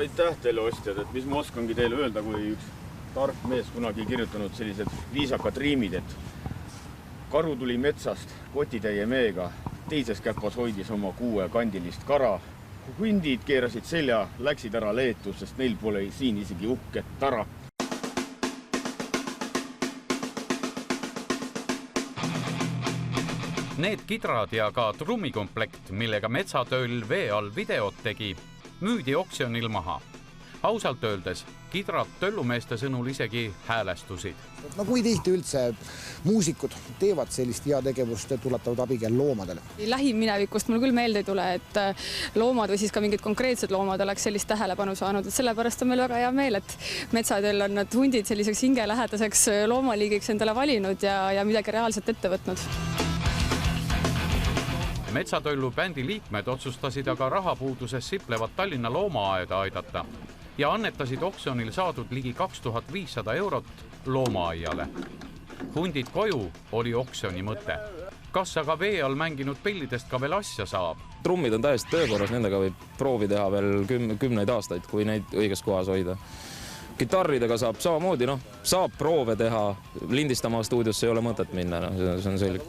Aitäh teile, ostjad, et mis ma oskangi teile öelda, kui üks tark mees kunagi kirjutanud sellised viisakad riimid, et karu tuli metsast kotitäie meega, teises käpas hoidis oma 6 kandilist kara. Hundid keerasid selja, läksid ära Leetu, sest neil pole siin isegi uhket tara. Need kidrad ja ka trummikomplekt, millega Metsatöll vee all videot tegi, müüdi oksjonil maha. Ausalt öeldes, kidrad töllumeeste sõnul isegi häälestusid. No kui tihti üldse muusikud teevad sellist heategevust, tuletavad abikäel loomadele? Lähiminevikust mul küll meelde ei tule, et loomad või siis ka mingid konkreetsed loomad oleks sellist tähelepanu saanud. Et sellepärast on meil väga hea meel, et Metsatöll on need hundid selliseks hingelähedaseks loomaliigiks endale valinud ja midagi reaalselt ette võtnud. Metsatöllu bändi liikmed otsustasid aga rahapuuduses siplevat Tallinna loomaaeda aidata ja annetasid oksjonil saadud ligi 2500 eurot loomaaiale. Hundid koju oli oksjoni mõte. Kas aga vee all mänginud pellidest ka veel asja saab? Trummid on täiesti töökorras, nendega võib proovi teha veel kümneid aastaid, kui neid õiges kohas hoida. Kitarridega saab samamoodi, saab proove teha, lindistama stuudiosse ei ole mõtet minna, see on selge.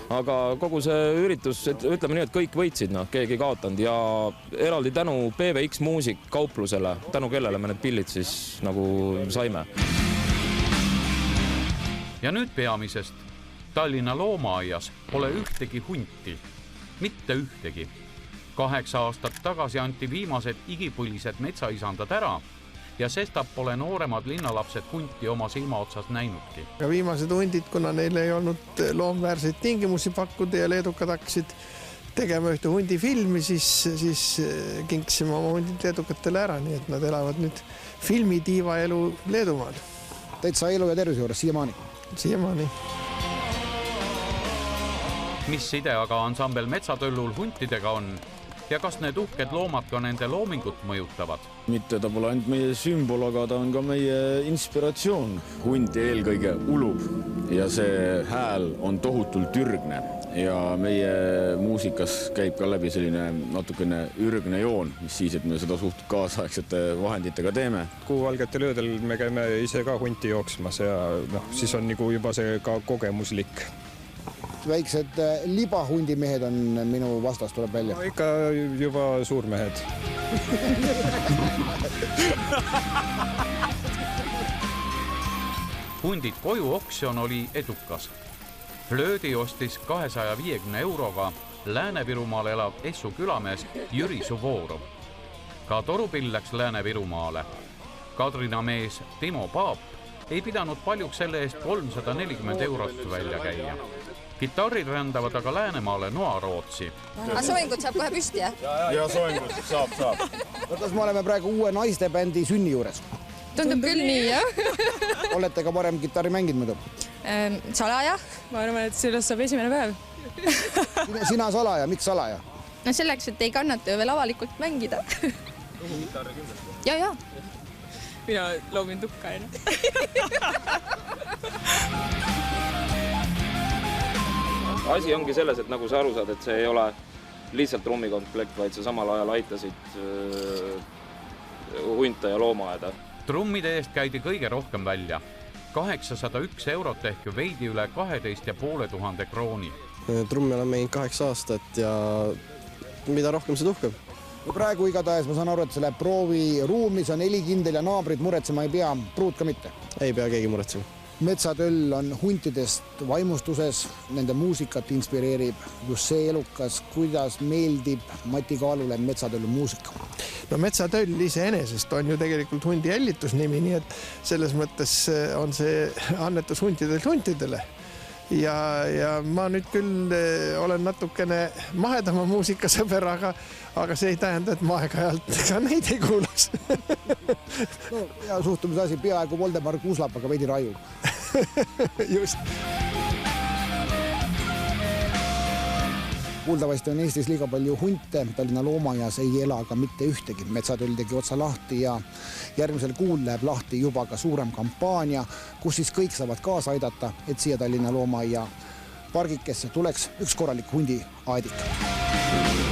Aga kogu see üritus, ütleme nii, et kõik võitsid, keegi kaotanud ja eraldi tänu PVX Muusik kauplusele, tänu kellele me need pillid siis nagu saime. Ja nüüd peamisest. Tallinna loomaaias pole ühtegi hunti. Mitte ühtegi. 8 aastat tagasi anti viimased igipõlised metsaisandad ära ja sestap pole nooremad linnalapsed hunti oma silma otsas näinudki. Ja viimased hundid, kuna neil ei olnud loomväärseid tingimusi pakkuda ja leedukad hakkasid tegema ühte hundifilmi, siis kinkisime oma hundid leedukatele ära, nii et nad elavad nüüd filmitiiva elu Leedumaal. Täitsa elu ja tervise juures siiamaani? Siiamaani. Mis side aga ansambel Metsatöllul huntidega on? Ja kas need uhked loomad ka nende loomingut mõjutavad? Mitte ta pole ainult meie sümbol, aga ta on ka meie inspiratsioon. Hunt eelkõige ulub ja see hääl on tohutult ürgne ja meie muusikas käib ka läbi selline natukene ürgne joon, mis siis, et me seda suht kaasaegsete vahenditega teeme. Kuuvalgetel öödel me käime ise ka hunti jooksmas ja siis on nagu juba see ka kogemuslik. Väiksed libahundimehed on minu vastas, tuleb välja. No, ikka juba suurmehed. Hundid koju oksjon oli edukas. Flöödi ostis 250 euroga Lääne-Virumaal elav Essu külamees Jüri Suvorov. Ka torupill läks Lääne-Virumaale. Kadrina mees Timo Paap ei pidanud paljuks selle eest 340 eurot välja käia. Kitarrid rändavad aga Läänemaale Noarootsi. Aga soengut saab kohe püsti, jah? Ja soengut saab. Kas me oleme praegu uue naistebändi sünni juures? Tundub küll nii, jah? Olete ka varem kitarri mänginud muidu? Salaja? Ma arvan, et sellest saab esimene päev. Sina salaja, miks salaja? No selleks, et ei kannata ju veel avalikult mängida. Ja. Mina loogin tukka, ei? Asi ongi selles, et nagu sa aru saad, et see ei ole lihtsalt trummikomplekt, vaid sa samal ajal aitasid hunta ja loomaaeda. Trummide eest käidi kõige rohkem välja. 801 eurot ehk veidi üle 12,500 krooni. Trummi olen mänginud 8 aastat ja mida rohkem see tuhkab. Praegu igatahes ma saan aru, et see läheb prooviruumi, see on helikindel ja naabrid muretsema ei pea, pruut ka mitte. Ei pea keegi muretsema. Metsatöll on huntidest vaimustuses, nende muusikat inspireerib just see elukas, kuidas meeldib Mati Kaalule Metsatöllu muusika. No Metsatöll iseenesest on ju tegelikult hundi jällitusnimi, nii et selles mõttes on see annetus huntidele. Ja ma nüüd küll olen natukene mahedama muusikasõber, aga see ei tähenda, et ma aeg-ajalt ka neid ei kuulaks. No, ja suhtumise asi peaaegu Voldemar Kuuslap, aga veidi raju. Just. Kuuldavasti on Eestis liiga palju hunte, Tallinna loomaias ei ela aga mitte ühtegi. Metsatöll tegi otsa lahti ja järgmisel kuul läheb lahti juba ka suurem kampaania, kus siis kõik saavad kaasa aidata, et siia Tallinna loomaia pargikesse tuleks üks korralik hundi aedik.